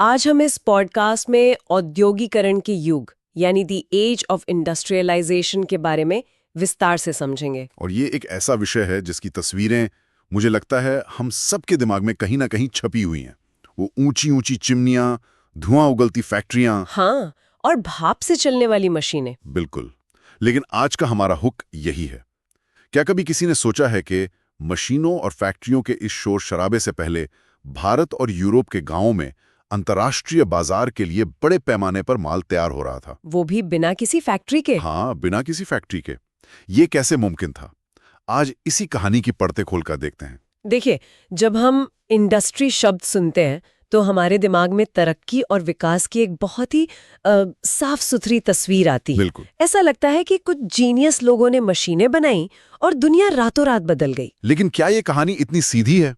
आज हम इस पॉडकास्ट में औद्योगिकरण के युग यानी द एज ऑफ इंडस्ट्रियलाइजेशन के बारे में विस्तार से समझेंगे। और ये एक ऐसा विषय है जिसकी तस्वीरें मुझे लगता है हम सबके दिमाग में कहीं ना कहीं छपी हुई हैं। वो ऊंची ऊंची चिमनियां, धुआं उगलती फैक्ट्रियां। हाँ, और भाप से चलने वाली मशीनें। बिल्कुल। लेकिन आज का हमारा हुक यही है। क्या कभी किसी ने सोचा है कि मशीनों और फैक्ट्रियों के इस शोर शराबे से पहले भारत और यूरोप के गांवों में अंतर्राष्ट्रीय बाजार के लिए बड़े पैमाने पर माल तैयार हो रहा था? वो भी बिना किसी फैक्ट्री के। हाँ, बिना किसी फैक्ट्री के। ये कैसे मुमकिन था? आज इसी कहानी की परतें खोलकर देखते हैं। देखिए, जब हम इंडस्ट्री शब्द सुनते हैं तो हमारे दिमाग में तरक्की और विकास की एक बहुत ही साफ सुथरी तस्वीर आती है। बिल्कुल। ऐसा लगता है कि कुछ जीनियस लोगों ने मशीनें बनाई और दुनिया रातों रात बदल गई। लेकिन क्या ये कहानी इतनी सीधी है?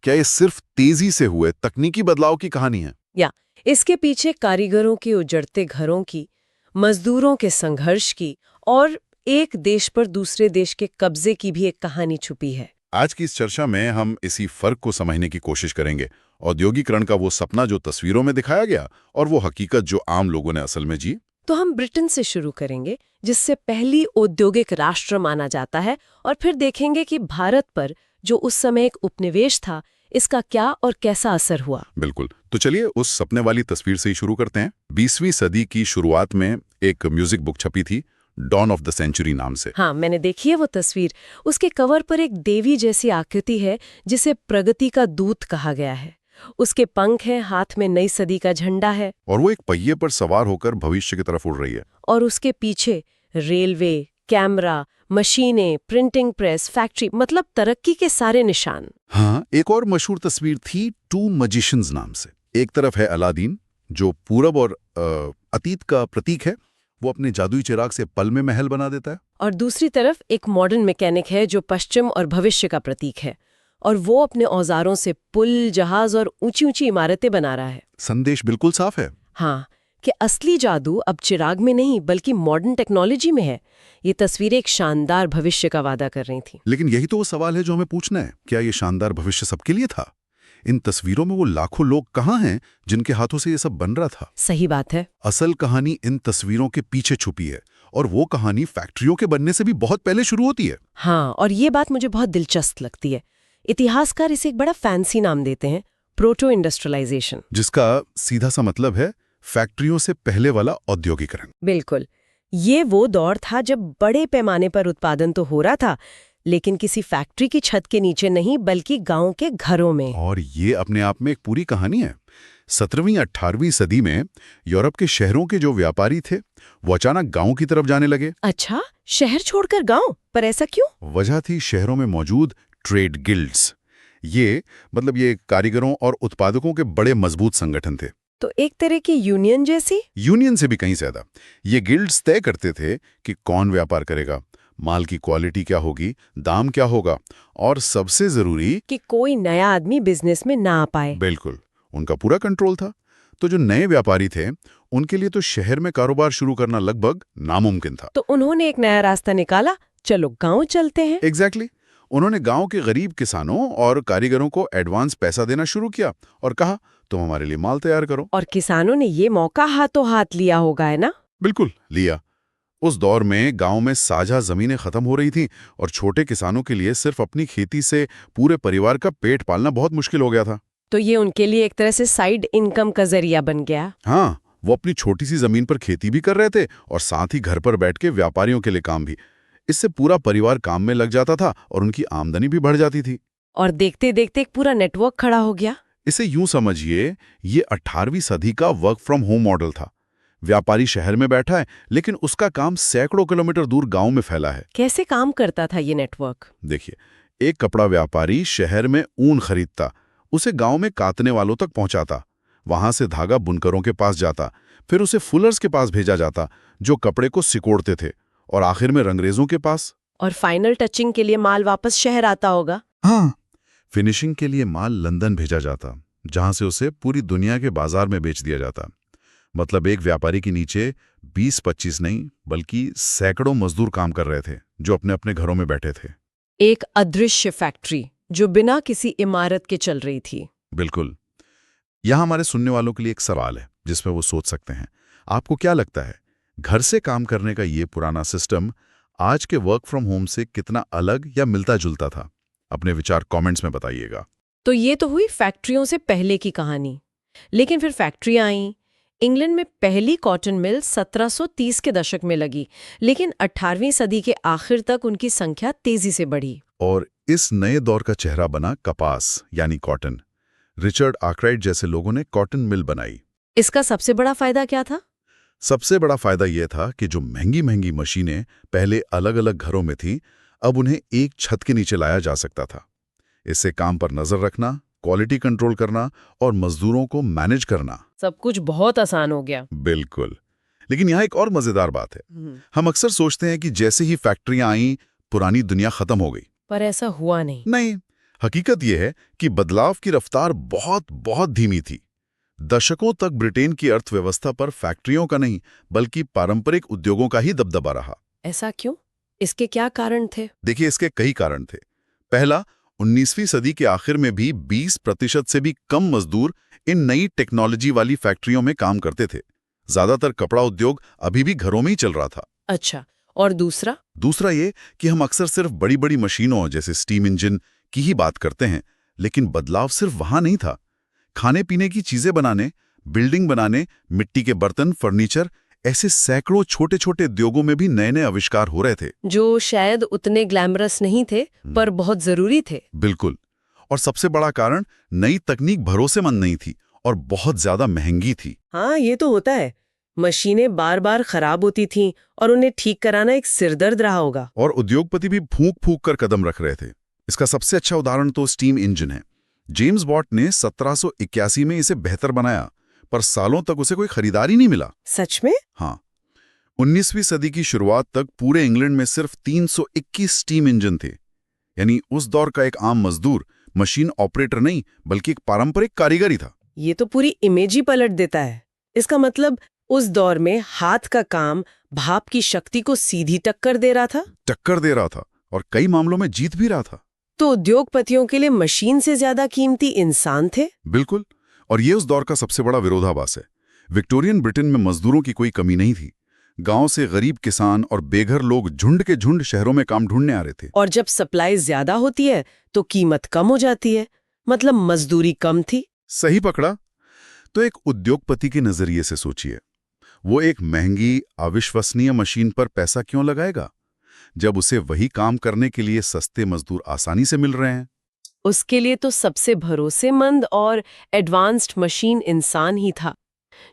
क्या ये सिर्फ तेजी से हुए तकनीकी बदलाव की कहानी है? या इसके पीछे कारीगरों के उजड़ते घरों की, मजदूरों के संघर्ष की और एक देश पर दूसरे देश के कब्जे की भी एक कहानी छुपी है। आज की इस चर्चा में हम इसी फर्क को समझने की कोशिश करेंगे। औद्योगिकरण का वो सपना जो तस्वीरों में दिखाया गया और वो हकीकत जो आम लोगों ने असल में जी। तो हम ब्रिटेन से शुरू करेंगे, जिससे पहली औद्योगिक राष्ट्र माना जाता है, और फिर देखेंगे कि भारत पर जो उस समय एक उपनिवेश था, इसका क्या और कैसा असर हुआ। बिल्कुल। तो चलिए उस सपने वाली तस्वीर से ही शुरू करते हैं। 20वीं सदी की शुरुआत में एक म्यूजिक बुक छपी थी, डॉन ऑफ द सेंचुरी नाम से। हाँ, मैंने देखी है वो तस्वीर। उसके कवर पर एक देवी जैसी आकृति है जिसे प्रगति का दूत कहा गया है। उसके पंख हैं, हाथ में नई सदी का झंडा है और वो एक पहिए पर सवार होकर भविष्य की तरफ उड़ रही है। और उसके पीछे रेलवे, कैमरा, मशीनें, प्रिंटिंग प्रेस, फैक्ट्री, मतलब तरक्की के सारे निशान। हाँ, एक और मशहूर तस्वीर थी टू मजिशियंस नाम से। एक तरफ है अलादीन, जो पूरब और अतीत का प्रतीक है। वो अपने जादुई चिराग से पल में महल बना देता है। और दूसरी तरफ एक मॉडर्न मैकेनिक है जो पश्चिम और भविष्य का प्रतीक है, और वो अपने औजारों से पुल, जहाज और ऊंची ऊंची इमारतें बना रहा है। संदेश बिल्कुल साफ है। हाँ, कि असली जादू अब चिराग में नहीं बल्कि मॉडर्न टेक्नोलॉजी में है। ये तस्वीरें एक शानदार भविष्य का वादा कर रही थी। लेकिन यही तो वो सवाल है जो हमें पूछना है, क्या ये शानदार भविष्य सबके लिए था? इन तस्वीरों में वो लाखों लोग कहाँ हैं जिनके हाथों से ये सब बन रहा था? सही बात है। असल कहानी इन तस्वीरों के पीछे छुपी है, और वो कहानी फैक्ट्रियों के बनने से भी बहुत पहले शुरू होती है। हाँ, और ये बात मुझे बहुत दिलचस्प लगती है। इतिहासकार इसे एक बड़ा फैंसी नाम देते हैं, प्रोटो इंडस्ट्रियलाइजेशन, जिसका सीधा सा मतलब है फैक्ट्रियों से पहले वाला औद्योगिकरण। बिल्कुल। ये वो दौर था जब बड़े पैमाने पर उत्पादन तो हो रहा था, लेकिन किसी फैक्ट्री की छत के नीचे नहीं बल्कि गांव के घरों में। और ये अपने आप में एक पूरी कहानी है। 17वीं 18वीं सदी में यूरोप के शहरों के जो व्यापारी थे वो अचानक गांव की तरफ जाने लगे। अच्छा, शहर छोड़कर गांव? पर ऐसा क्यों? वजह थी शहरों में मौजूद ट्रेड गिल्ड्स। ये कारीगरों और उत्पादकों के बड़े मजबूत संगठन थे। तो एक तरह की यूनियन जैसी? यूनियन से भी कहीं ज्यादा। ये गिल्ड्स तय करते थे कि कौन व्यापार करेगा, माल की क्वालिटी क्या होगी, दाम क्या होगा, और सबसे जरूरी कि कोई नया आदमी बिजनेस में ना आ पाए। बिल्कुल, उनका पूरा कंट्रोल था। तो जो नए व्यापारी थे उनके लिए तो शहर में कारोबार शुरू करना लगभग नामुमकिन था। तो उन्होंने एक नया रास्ता निकाला, चलो गांव चलते हैं। एग्जैक्टली। उन्होंने गांव के गरीब किसानों और कारीगरों को एडवांस पैसा देना शुरू किया और कहा तुम हमारे लिए माल तैयार करो। और किसानों ने ये मौका हाथों हाथ लिया होगा, है ना? बिल्कुल लिया। उस दौर में गांव में साझा जमीनें खत्म हो रही थीं और छोटे किसानों के लिए सिर्फ अपनी खेती से पूरे परिवार का पेट पालना बहुत मुश्किल हो गया था। तो ये उनके लिए एक तरह से साइड इनकम का जरिया बन गया। हाँ, वो अपनी छोटी सी जमीन पर खेती भी कर रहे थे और साथ ही घर पर बैठ के व्यापारियों के लिए काम भी। इससे पूरा परिवार काम में लग जाता था और उनकी आमदनी भी बढ़ जाती थी। और देखते देखते एक पूरा नेटवर्क खड़ा हो गया। इसे यूं समझिए, ये 18वीं सदी का वर्क फ्रॉम होम मॉडल था। व्यापारी शहर में बैठा है लेकिन उसका काम सैकड़ों किलोमीटर दूर गांव में फैला है। कैसे काम करता था ये नेटवर्क? देखिए, एक कपड़ा व्यापारी शहर में ऊन खरीदता, उसे गांव में कातने वालों तक पहुंचाता, वहां से धागा बुनकरों के पास जाता, फिर उसे फुलर्स के पास भेजा जाता जो कपड़े को सिकोड़ते थे, और आखिर में रंगरेजों के पास। और फाइनल टचिंग के लिए माल वापस शहर आता होगा। हाँ, फिनिशिंग के लिए माल लंदन भेजा जाता, जहां से उसे पूरी दुनिया के बाजार में बेच दिया जाता। मतलब एक व्यापारी के नीचे 20-25 नहीं बल्कि सैकड़ों मजदूर काम कर रहे थे जो अपने अपने घरों में बैठे थे। एक अदृश्य फैक्ट्री जो बिना किसी इमारत के चल रही थी। बिल्कुल। यहाँ हमारे सुनने वालों के लिए एक सवाल है जिसमें वो सोच सकते हैं। आपको क्या लगता है, घर से काम करने का ये पुराना सिस्टम आज के वर्क फ्रॉम होम से कितना अलग या मिलता जुलता था? अपने विचार कमेंट्स में बताइएगा। तो ये तो हुई फैक्ट्रियों से पहले की कहानी। लेकिन फिर फैक्ट्रियां आईं। इंग्लैंड में पहली कॉटन मिल 1730 के दशक में लगी, लेकिन 18वीं सदी के आखिर तक उनकी संख्या तेजी से बढ़ी। और इस नए दौर का चेहरा बना कपास यानी कॉटन। रिचर्ड आर्कराइट जैसे लोगों ने कॉटन मिल बनाई। इसका सबसे बड़ा फायदा क्या था? सबसे बड़ा फायदा यह था कि जो महंगी महंगी मशीनें पहले अलग अलग घरों में थीं, अब उन्हें एक छत के नीचे लाया जा सकता था। इससे काम पर नजर रखना, क्वालिटी कंट्रोल करना और मजदूरों को मैनेज करना, सब कुछ बहुत आसान हो गया। बिल्कुल। लेकिन यहाँ एक और मजेदार बात है। हम अक्सर सोचते हैं कि जैसे ही फैक्ट्रियां आईं, पुरानी दुनिया खत्म हो गई। पर ऐसा हुआ नहीं। नहीं, हकीकत यह है कि बदलाव की रफ्तार बहुत बहुत धीमी थी। दशकों तक ब्रिटेन की अर्थव्यवस्था पर फैक्ट्रियों का नहीं, बल्कि पारंपरिक उद्योगों का ही दबदबा रहा। ऐसा क्यों? इसके क्या कारण थे? देखिए, इसके कई कारण थे। पहला, 19वीं सदी के आखिर में भी 20% से भी कम मजदूर इन नई टेक्नोलॉजी वाली फैक्ट्रियों में काम करते थे। ज्यादातर कपड़ा उद्योग अभी भी घरों में ही चल रहा था। अच्छा, और दूसरा? दूसरा ये कि हम अक्सर सिर्फ बड़ी बड़ी मशीनों जैसे स्टीम इंजन की ही बात करते हैं, लेकिन बदलाव सिर्फ वहां नहीं था। खाने पीने की चीजें बनाने, बिल्डिंग बनाने, मिट्टी के बर्तन, फर्नीचर, ऐसे सैकड़ों छोटे छोटे उद्योगों में भी नए नए आविष्कार हो रहे थे, जो शायद उतने ग्लैमरस नहीं थे, पर बहुत जरूरी थे। बिल्कुल। और सबसे बड़ा कारण, नई तकनीक भरोसेमंद नहीं थी और बहुत ज्यादा महंगी थी। हाँ, ये तो होता है। मशीनें बार बार खराब होती थीं और उन्हें ठीक कराना एक सिरदर्द रहा होगा। और उद्योगपति भी फूंक फूंक कर कदम रख रहे थे। इसका सबसे अच्छा उदाहरण तो स्टीम इंजन है। जेम्स वॉट ने 1781 में इसे बेहतर बनाया, पर सालों तक उसे कोई खरीदार ही नहीं मिला। सच में? हाँ, 19वीं सदी की शुरुआत तक पूरे इंग्लैंड में सिर्फ 321 स्टीम इंजन थे। यानी उस दौर का एक आम मजदूर मशीन ऑपरेटर नहीं, बल्कि एक पारंपरिक कारीगर ही था। ये तो पूरी इमेज ही पलट देता है। इसका मतलब उस दौर में हाथ का काम भाप की शक्ति को सीधी टक्कर दे रहा था। टक्कर दे रहा था और कई मामलों में जीत भी रहा था। तो उद्योगपतियों के लिए मशीन से ज्यादा कीमती इंसान थे। बिल्कुल। और ये उस दौर का सबसे बड़ा विरोधाभास है। विक्टोरियन ब्रिटेन में मजदूरों की कोई कमी नहीं थी। गांव से गरीब किसान और बेघर लोग झुंड के झुंड शहरों में काम ढूंढने आ रहे थे। और जब सप्लाई ज्यादा होती है तो कीमत कम हो जाती है, मतलब मजदूरी कम थी। सही पकड़ा। तो एक उद्योगपति के नजरिए से सोचिए, वो एक महंगी अविश्वसनीय मशीन पर पैसा क्यों लगाएगा जब उसे वही काम करने के लिए सस्ते मजदूर आसानी से मिल रहे हैं? उसके लिए तो सबसे भरोसेमंद और एडवांस्ड मशीन इंसान ही था,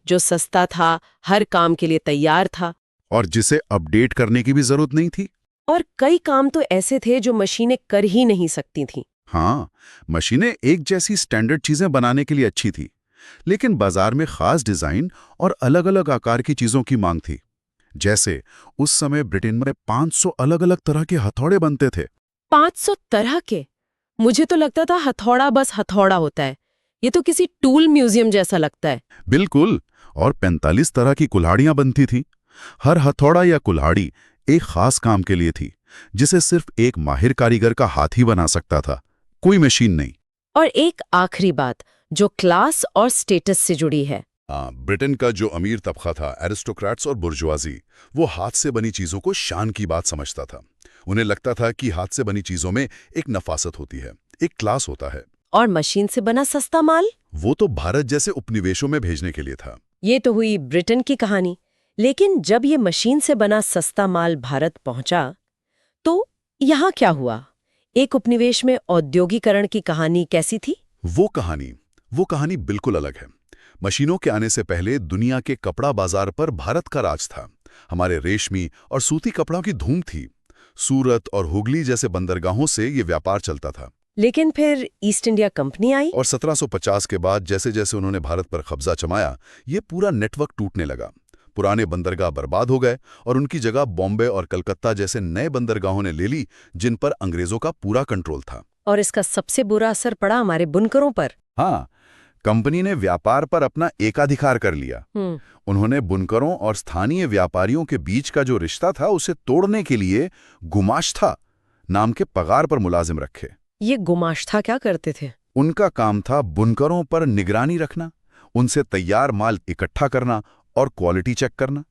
जो सस्ता था, हर काम के लिए तैयार था और जिसे अपडेट करने की भी जरूरत नहीं थी। और कई काम तो ऐसे थे जो मशीनें कर ही नहीं सकती थीं। हाँ, मशीनें एक जैसी स्टैंडर्ड चीजें बनाने के लिए अच्छी थी, लेकिन बाजार में खास डिजाइन और अलग-अलग आकार की चीजों की मांग थी। जैसे उस समय ब्रिटेन में 500 अलग-अलग तरह के हथौड़े बनते थे। 500 तरह के? मुझे तो लगता था हथौड़ा बस हथौड़ा होता है। ये तो किसी टूल म्यूजियम जैसा लगता है। बिल्कुल। और 45 तरह की कुल्हाड़ियां बनती थी। हर हथौड़ा या कुल्हाड़ी एक खास काम के लिए थी, जिसे सिर्फ एक माहिर कारीगर का हाथ ही बना सकता था, कोई मशीन नहीं। और एक आखिरी बात जो क्लास और स्टेटस से जुड़ी है। ब्रिटेन का जो अमीर तबका था, एरिस्टोक्रेट्स और बुर्जुआजी, वो हाथ से बनी चीजों को शान की बात समझता था। उन्हें लगता था कि हाथ से बनी चीजों में एक नफासत होती है, एक क्लास होता है। और मशीन से बना सस्ता माल, वो तो भारत जैसे उपनिवेशों में भेजने के लिए था। ये तो हुई ब्रिटेन की कहानी। लेकिन जब ये मशीन से बना सस्ता माल भारत पहुंचा, तो यहाँ क्या हुआ? एक उपनिवेश में औद्योगिकरण की कहानी कैसी थी? वो कहानी बिल्कुल अलग है। मशीनों के आने से पहले दुनिया के कपड़ा बाजार पर भारत का राज था। हमारे रेशमी और सूती कपड़ों की धूम थी। सूरत और हुगली जैसे बंदरगाहों से ये व्यापार चलता था। लेकिन फिर ईस्ट इंडिया कंपनी आई और 1750 के बाद जैसे जैसे उन्होंने भारत पर कब्जा जमाया, ये पूरा नेटवर्क टूटने लगा। पुराने बंदरगाह बर्बाद हो गए और उनकी जगह बॉम्बे और कलकत्ता जैसे नए बंदरगाहों ने ले ली, जिन पर अंग्रेजों का पूरा कंट्रोल था। और इसका सबसे बुरा असर पड़ा हमारे बुनकरों पर। हाँ, कंपनी ने व्यापार पर अपना एकाधिकार कर लिया। उन्होंने बुनकरों और स्थानीय व्यापारियों के बीच का जो रिश्ता था, उसे तोड़ने के लिए गुमाश्ता नाम के पगार पर मुलाजिम रखे। ये गुमाश्ता क्या करते थे? उनका काम था बुनकरों पर निगरानी रखना, उनसे तैयार माल इकट्ठा करना और क्वालिटी चेक करना।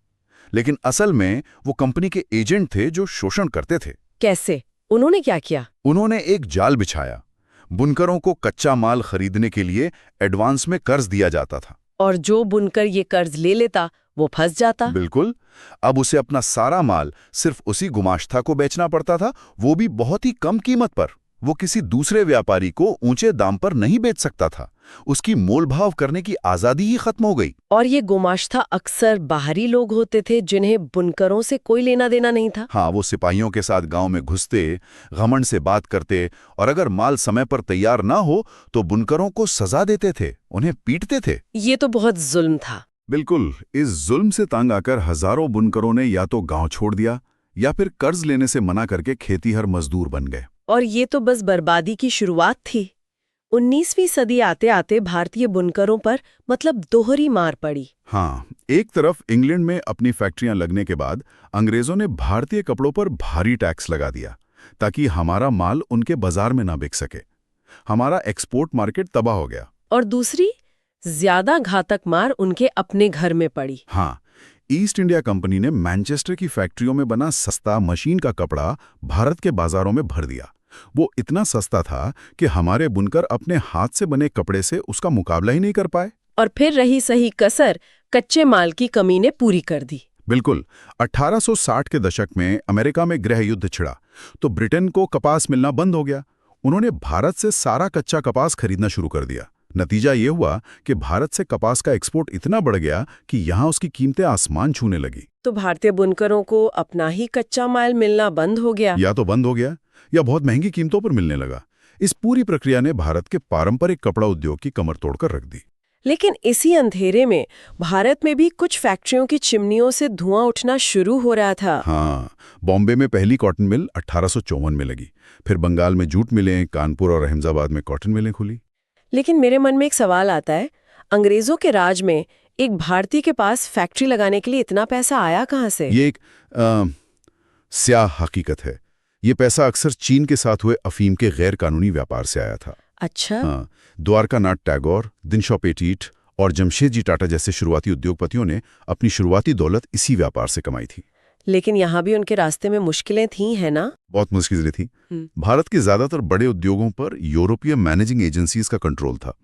लेकिन असल में वो कंपनी के एजेंट थे जो शोषण करते थे। कैसे? उन्होंने क्या किया? उन्होंने एक जाल बिछाया। बुनकरों को कच्चा माल खरीदने के लिए एडवांस में कर्ज दिया जाता था। और जो बुनकर ये कर्ज ले लेता वो फंस जाता। बिल्कुल। अब उसे अपना सारा माल सिर्फ उसी गुमाश्ता को बेचना पड़ता था, वो भी बहुत ही कम कीमत पर। वो किसी दूसरे व्यापारी को ऊंचे दाम पर नहीं बेच सकता था। उसकी मोलभाव करने की आजादी ही खत्म हो गई। और ये गुमाश्ता अक्सर बाहरी लोग होते थे जिन्हें बुनकरों से कोई लेना देना नहीं था। हाँ, वो सिपाहियों के साथ गांव में घुसते, घमंड से बात करते, और अगर माल समय पर तैयार ना हो तो बुनकरों को सजा देते थे, उन्हें पीटते थे। ये तो बहुत जुल्म था। बिल्कुल। इस जुल्म से तंग आकर हजारों बुनकरों ने या तो गांव छोड़ दिया या फिर कर्ज लेने से मना करके खेतीहर मजदूर बन गए। और ये तो बस बर्बादी की शुरुआत थी। 19वीं सदी आते आते भारतीय बुनकरों पर मतलब दोहरी मार पड़ी। हाँ, एक तरफ इंग्लैंड में अपनी फैक्ट्रियां लगने के बाद अंग्रेजों ने भारतीय कपड़ों पर भारी टैक्स लगा दिया ताकि हमारा माल उनके बाजार में ना बिक सके। हमारा एक्सपोर्ट मार्केट तबाह हो गया। और दूसरी ज्यादा घातक मार उनके अपने घर में पड़ी। हाँ, ईस्ट इंडिया कंपनी ने मैनचेस्टर की फैक्ट्रियों में बना सस्ता मशीन का कपड़ा भारत के बाजारों में भर दिया। वो इतना सस्ता था कि हमारे बुनकर अपने हाथ से बने कपड़े से उसका मुकाबला ही नहीं कर पाए। और फिर रही सही कसर कच्चे माल की कमी ने पूरी कर दी। बिल्कुल। 1860 के दशक में अमेरिका में गृह युद्ध छिड़ा तो ब्रिटेन को कपास मिलना बंद हो गया। उन्होंने भारत से सारा कच्चा कपास खरीदना शुरू कर दिया। नतीजा ये हुआ कि भारत से कपास का एक्सपोर्ट इतना बढ़ गया कि यहाँ उसकी कीमतें आसमान छूने लगी। तो भारतीय बुनकरों को अपना ही कच्चा माल मिलना बंद हो गया। या तो बंद हो गया या बहुत महंगी कीमतों पर मिलने लगा। इस पूरी प्रक्रिया ने भारत के पारंपरिक कपड़ा उद्योग की कमर तोड़कर रख दी। लेकिन इसी अंधेरे में भारत में भी कुछ फैक्ट्रियों की चिमनियों से धुआं उठना शुरू हो रहा था। हाँ, बॉम्बे में पहली कॉटन मिल 1854 में लगी। फिर बंगाल में जूट मिलें, कानपुर और अहमदाबाद में कॉटन मिलें खुली। लेकिन मेरे मन में एक सवाल आता है, अंग्रेजों के राज में एक भारतीय के पास फैक्ट्री लगाने के लिए इतना पैसा आया कहाँ से? ये एक स्याह हकीकत है। ये पैसा अक्सर चीन के साथ हुए अफीम के गैर कानूनी व्यापार से आया था। अच्छा। हाँ, द्वारकानाथ टैगोर, दिनशॉ पेटीट और जमशेदजी टाटा जैसे शुरुआती उद्योगपतियों ने अपनी शुरुआती दौलत इसी व्यापार से कमाई थी। लेकिन यहाँ भी उनके रास्ते में मुश्किलें थी, है ना? बहुत मुश्किलें थी। भारत के ज्यादातर बड़े उद्योगों पर यूरोपीय मैनेजिंग एजेंसीज का कंट्रोल था।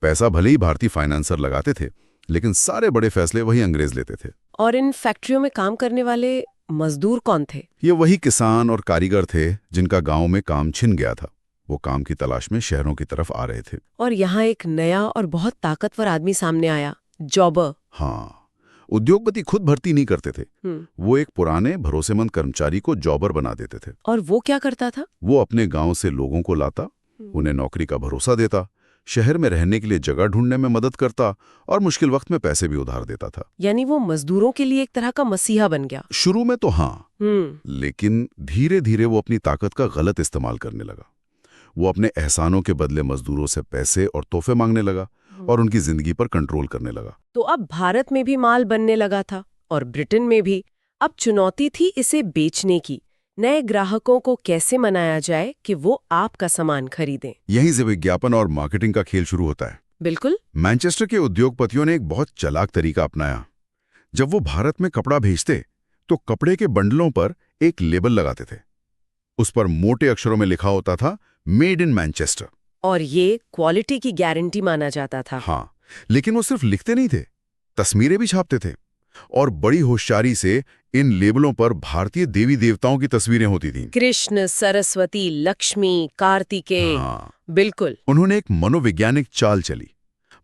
पैसा भले ही भारतीय फाइनेंसर लगाते थे, लेकिन सारे बड़े फैसले वही अंग्रेज लेते थे। और इन फैक्ट्रियों में काम करने वाले मजदूर कौन थे? ये वही किसान और कारीगर थे जिनका गांव में काम छिन गया था। वो काम की तलाश में शहरों की तरफ आ रहे थे। और यहाँ एक नया और बहुत ताकतवर आदमी सामने आया, जॉबर। हाँ, उद्योगपति खुद भर्ती नहीं करते थे। वो एक पुराने भरोसेमंद कर्मचारी को जॉबर बना देते थे। और वो क्या करता था? वो अपने गांव से लोगों को लाता, उन्हें नौकरी का भरोसा देता, शहर में रहने के लिए जगह ढूंढने में मदद करता और मुश्किल वक्त में पैसे भी उधार देता था। यानी वो मजदूरों के लिए एक तरह का मसीहा बन गया। शुरू में तो हाँ, लेकिन धीरे धीरे वो अपनी ताकत का गलत इस्तेमाल करने लगा। वो अपने एहसानों के बदले मजदूरों से पैसे और तोहफे मांगने लगा और उनकी जिंदगी पर कंट्रोल करने लगा। तो अब भारत में भी माल बनने लगा था और ब्रिटेन में भी। अब चुनौती थी इसे बेचने की। नए ग्राहकों को कैसे मनाया जाए कि वो आपका सामान खरीदें। यहीं से विज्ञापन और मार्केटिंग का खेल शुरू होता है। बिल्कुल। मैनचेस्टर के उद्योगपतियों ने एक बहुत चालाक तरीका अपनाया। जब वो भारत में कपड़ा भेजते तो कपड़े के बंडलों पर एक लेबल लगाते थे। उस पर मोटे अक्षरों में लिखा होता था, मेड इन मैनचेस्टर। और ये क्वालिटी की गारंटी माना जाता था। हाँ, लेकिन वो सिर्फ लिखते नहीं थे, तस्वीरें भी छापते थे। और बड़ी होशियारी से इन लेबलों पर भारतीय देवी देवताओं की तस्वीरें होती थीं। कृष्ण, सरस्वती, लक्ष्मी, कार्तिकेय। हाँ, बिल्कुल। उन्होंने एक मनोवैज्ञानिक चाल चली।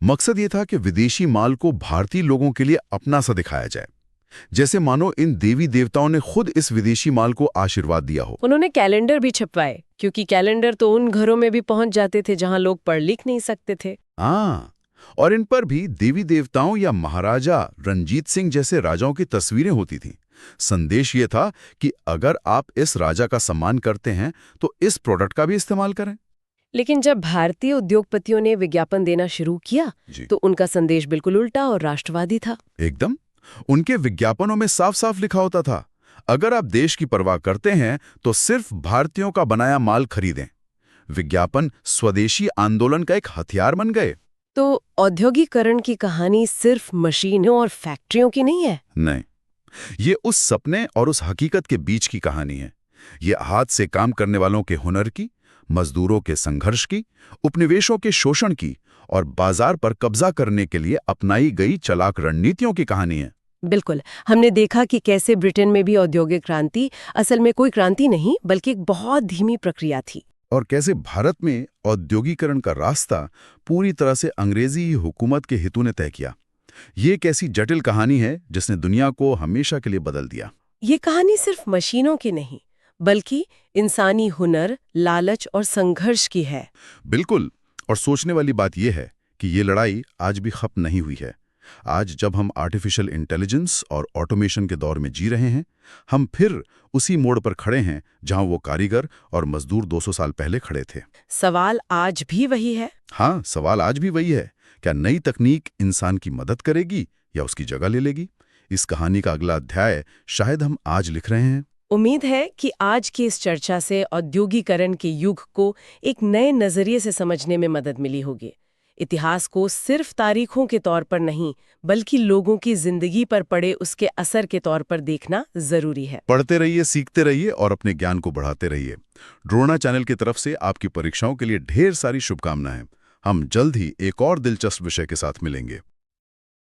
मकसद ये था कि विदेशी माल को भारतीय लोगों के लिए अपना सा दिखाया जाए, जैसे मानो इन देवी देवताओं ने खुद इस विदेशी माल को आशीर्वाद दिया हो। उन्होंने कैलेंडर भी छपवाए, क्योंकि कैलेंडर तो उन घरों में भी पहुंच जाते थे जहां लोग पढ़ लिख नहीं सकते थे। हाँ, और इन पर भी देवी देवताओं या महाराजा रंजीत सिंह जैसे राजाओं की तस्वीरें होती थीं। संदेश ये था कि अगर आप इस राजा का सम्मान करते हैं तो इस प्रोडक्ट का भी इस्तेमाल करें। लेकिन जब भारतीय उद्योगपतियों ने विज्ञापन देना शुरू किया तो उनका संदेश बिल्कुल उल्टा और राष्ट्रवादी था। एकदम। उनके विज्ञापनों में साफ साफ लिखा होता था, अगर आप देश की परवाह करते हैं तो सिर्फ भारतीयों का बनाया माल खरीदें। विज्ञापन स्वदेशी आंदोलन का एक हथियार बन गए। तो औद्योगिकरण की कहानी सिर्फ मशीनों और फैक्ट्रियों की नहीं है। नहीं, ये उस सपने और उस हकीकत के बीच की कहानी है। ये हाथ से काम करने वालों के हुनर की, मजदूरों के संघर्ष की, उपनिवेशों के शोषण की और बाजार पर कब्जा करने के लिए अपनाई गई चालाक रणनीतियों की कहानी है। बिल्कुल, हमने देखा कि कैसे ब्रिटेन में भी औद्योगिक क्रांति असल में कोई क्रांति नहीं बल्कि एक बहुत धीमी प्रक्रिया थी। और कैसे भारत में औद्योगिकरण का रास्ता पूरी तरह से अंग्रेजी ही हुकूमत के हितों ने तय किया। ये एक ऐसी जटिल कहानी है जिसने दुनिया को हमेशा के लिए बदल दिया। ये कहानी सिर्फ मशीनों की नहीं बल्कि इंसानी हुनर, लालच और संघर्ष की है। बिल्कुल, और सोचने वाली बात यह है कि ये लड़ाई आज भी खत्म नहीं हुई है। आज जब हम आर्टिफिशियल इंटेलिजेंस और ऑटोमेशन के दौर में जी रहे हैं, हम फिर उसी मोड़ पर खड़े हैं जहां वो कारीगर और मजदूर 200 साल पहले खड़े थे। सवाल आज भी वही है। हाँ, सवाल आज भी वही है। क्या नई तकनीक इंसान की मदद करेगी या उसकी जगह ले लेगी? इस कहानी का अगला अध्याय शायद हम आज लिख रहे हैं। उम्मीद है कि आज की इस चर्चा से औद्योगिकरण के युग को एक नए नजरिए से समझने में मदद मिली होगी। इतिहास को सिर्फ तारीखों के तौर पर नहीं बल्कि लोगों की जिंदगी पर पड़े उसके असर के तौर पर देखना जरूरी है। पढ़ते रहिए, सीखते रहिए और अपने ज्ञान को बढ़ाते रहिए। ड्रोना चैनल की तरफ से आपकी परीक्षाओं के लिए ढेर सारी शुभकामनाएं। हम जल्द ही एक और दिलचस्प विषय के साथ मिलेंगे।